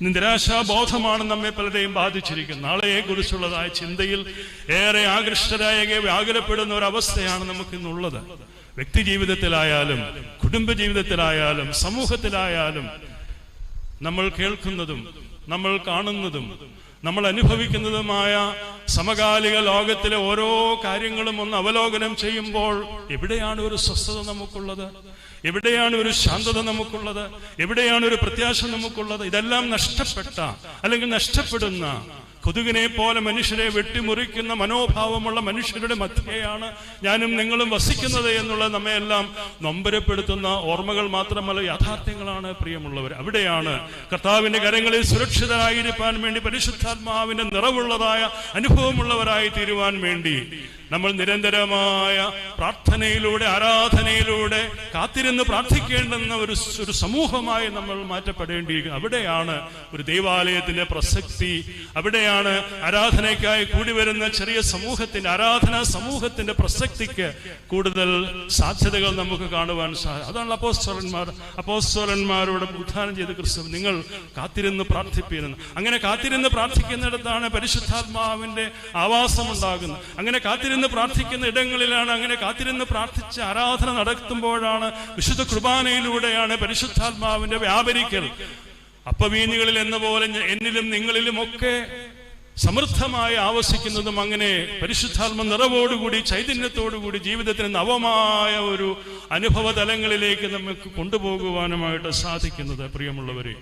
നിരാശാബോധമാണ് നമ്മെ പലരെയും ബാധിച്ചിരിക്കുന്നത്. നാളെയെ കുറിച്ചുള്ളതായ ചിന്തയിൽ ഏറെ ആകൃഷ്ടരായ വ്യാകുലപ്പെടുന്ന ഒരവസ്ഥയാണ് നമുക്കിന്നുള്ളത്. വ്യക്തി ജീവിതത്തിലായാലും കുടുംബ ജീവിതത്തിലായാലും സമൂഹത്തിലായാലും നമ്മൾ കേൾക്കുന്നതും നമ്മൾ കാണുന്നതും നമ്മൾ അനുഭവിക്കുന്നതുമായ സമകാലിക ലോകത്തിലെ ഓരോ കാര്യങ്ങളും ഒന്ന് അവലോകനം ചെയ്യുമ്പോൾ എവിടെയാണ് ഒരു സ്വസ്ഥത നമുക്കുള്ളത്? എവിടെയാണ് ഒരു ശാന്തത നമുക്കുള്ളത്? എവിടെയാണ് ഒരു പ്രത്യാശ നമുക്കുള്ളത്? ഇതെല്ലാം നഷ്ടപ്പെട്ട അല്ലെങ്കിൽ നഷ്ടപ്പെടുന്ന കൊതുകിനെ പോലെ മനുഷ്യരെ വെട്ടിമുറിക്കുന്ന മനോഭാവമുള്ള മനുഷ്യരുടെ മധ്യയാണ് ഞാനും നിങ്ങളും വസിക്കുന്നത് എന്നുള്ളത് നമ്മയെല്ലാം നൊമ്പരപ്പെടുത്തുന്ന ഓർമ്മകൾ മാത്രമല്ല, യാഥാർത്ഥ്യങ്ങളാണ് പ്രിയമുള്ളവർ. അവിടെയാണ് കർത്താവിന്റെ കരങ്ങളിൽ സുരക്ഷിതരായിരിക്കാൻ വേണ്ടി പരിശുദ്ധാത്മാവിന്റെ നിറവുള്ളതായ അനുഭവമുള്ളവരായി തീരുവാൻ വേണ്ടി നമ്മൾ നിരന്തരമായ പ്രാർത്ഥനയിലൂടെ ആരാധനയിലൂടെ കാത്തിരുന്ന് പ്രാർത്ഥിക്കേണ്ടുന്ന ഒരു സമൂഹമായി നമ്മൾ മാറ്റപ്പെടേണ്ടിയിരിക്കുന്നു. അവിടെയാണ് ഒരു ദൈവാലയത്തിന്റെ പ്രസക്തി, അവിടെയാണ് ആരാധനയ്ക്കായി കൂടി വരുന്ന ചെറിയ സമൂഹത്തിന്റെ ആരാധനാ സമൂഹത്തിന്റെ പ്രസക്തിക്ക് കൂടുതൽ സാധ്യതകൾ നമുക്ക് കാണുവാൻ സാധിക്കും. അതാണ് അപ്പോസ്തലന്മാരോട് ഉദ്ധാനം ചെയ്ത ക്രിസ്തു നിങ്ങൾ കാത്തിരുന്ന് പ്രാർത്ഥിപ്പിരുന്നു. അങ്ങനെ കാത്തിരുന്ന് പ്രാർത്ഥിക്കുന്നിടത്താണ് പരിശുദ്ധാത്മാവിന്റെ ആവാസം ഉണ്ടാകുന്നത്. അങ്ങനെ കാത്തിരുന്ന് പ്രാർത്ഥിക്കുന്ന ഇടങ്ങളിലാണ്, അങ്ങനെ കാത്തിരുന്ന് പ്രാർത്ഥിച്ച് ആരാധന നടത്തുമ്പോഴാണ് വിശുദ്ധ കുർബാനയിലൂടെയാണ് പരിശുദ്ധാത്മാവിന്റെ വ്യാപരിക്കൽ. അപ്പവീഞ്ഞുകളിൽ എന്ന പോലെ എന്നിലും നിങ്ങളിലും ഒക്കെ സമൃദ്ധമായി ആവസിക്കുന്നതും അങ്ങനെ പരിശുദ്ധാത്മ നിറവോടുകൂടി ചൈതന്യത്തോടുകൂടി ജീവിതത്തിന് നവമായ ഒരു അനുഭവ തലങ്ങളിലേക്ക് നമുക്ക് കൊണ്ടുപോകുവാനുമായിട്ട് സാധിക്കുന്നത്. പ്രിയമുള്ളവരെ,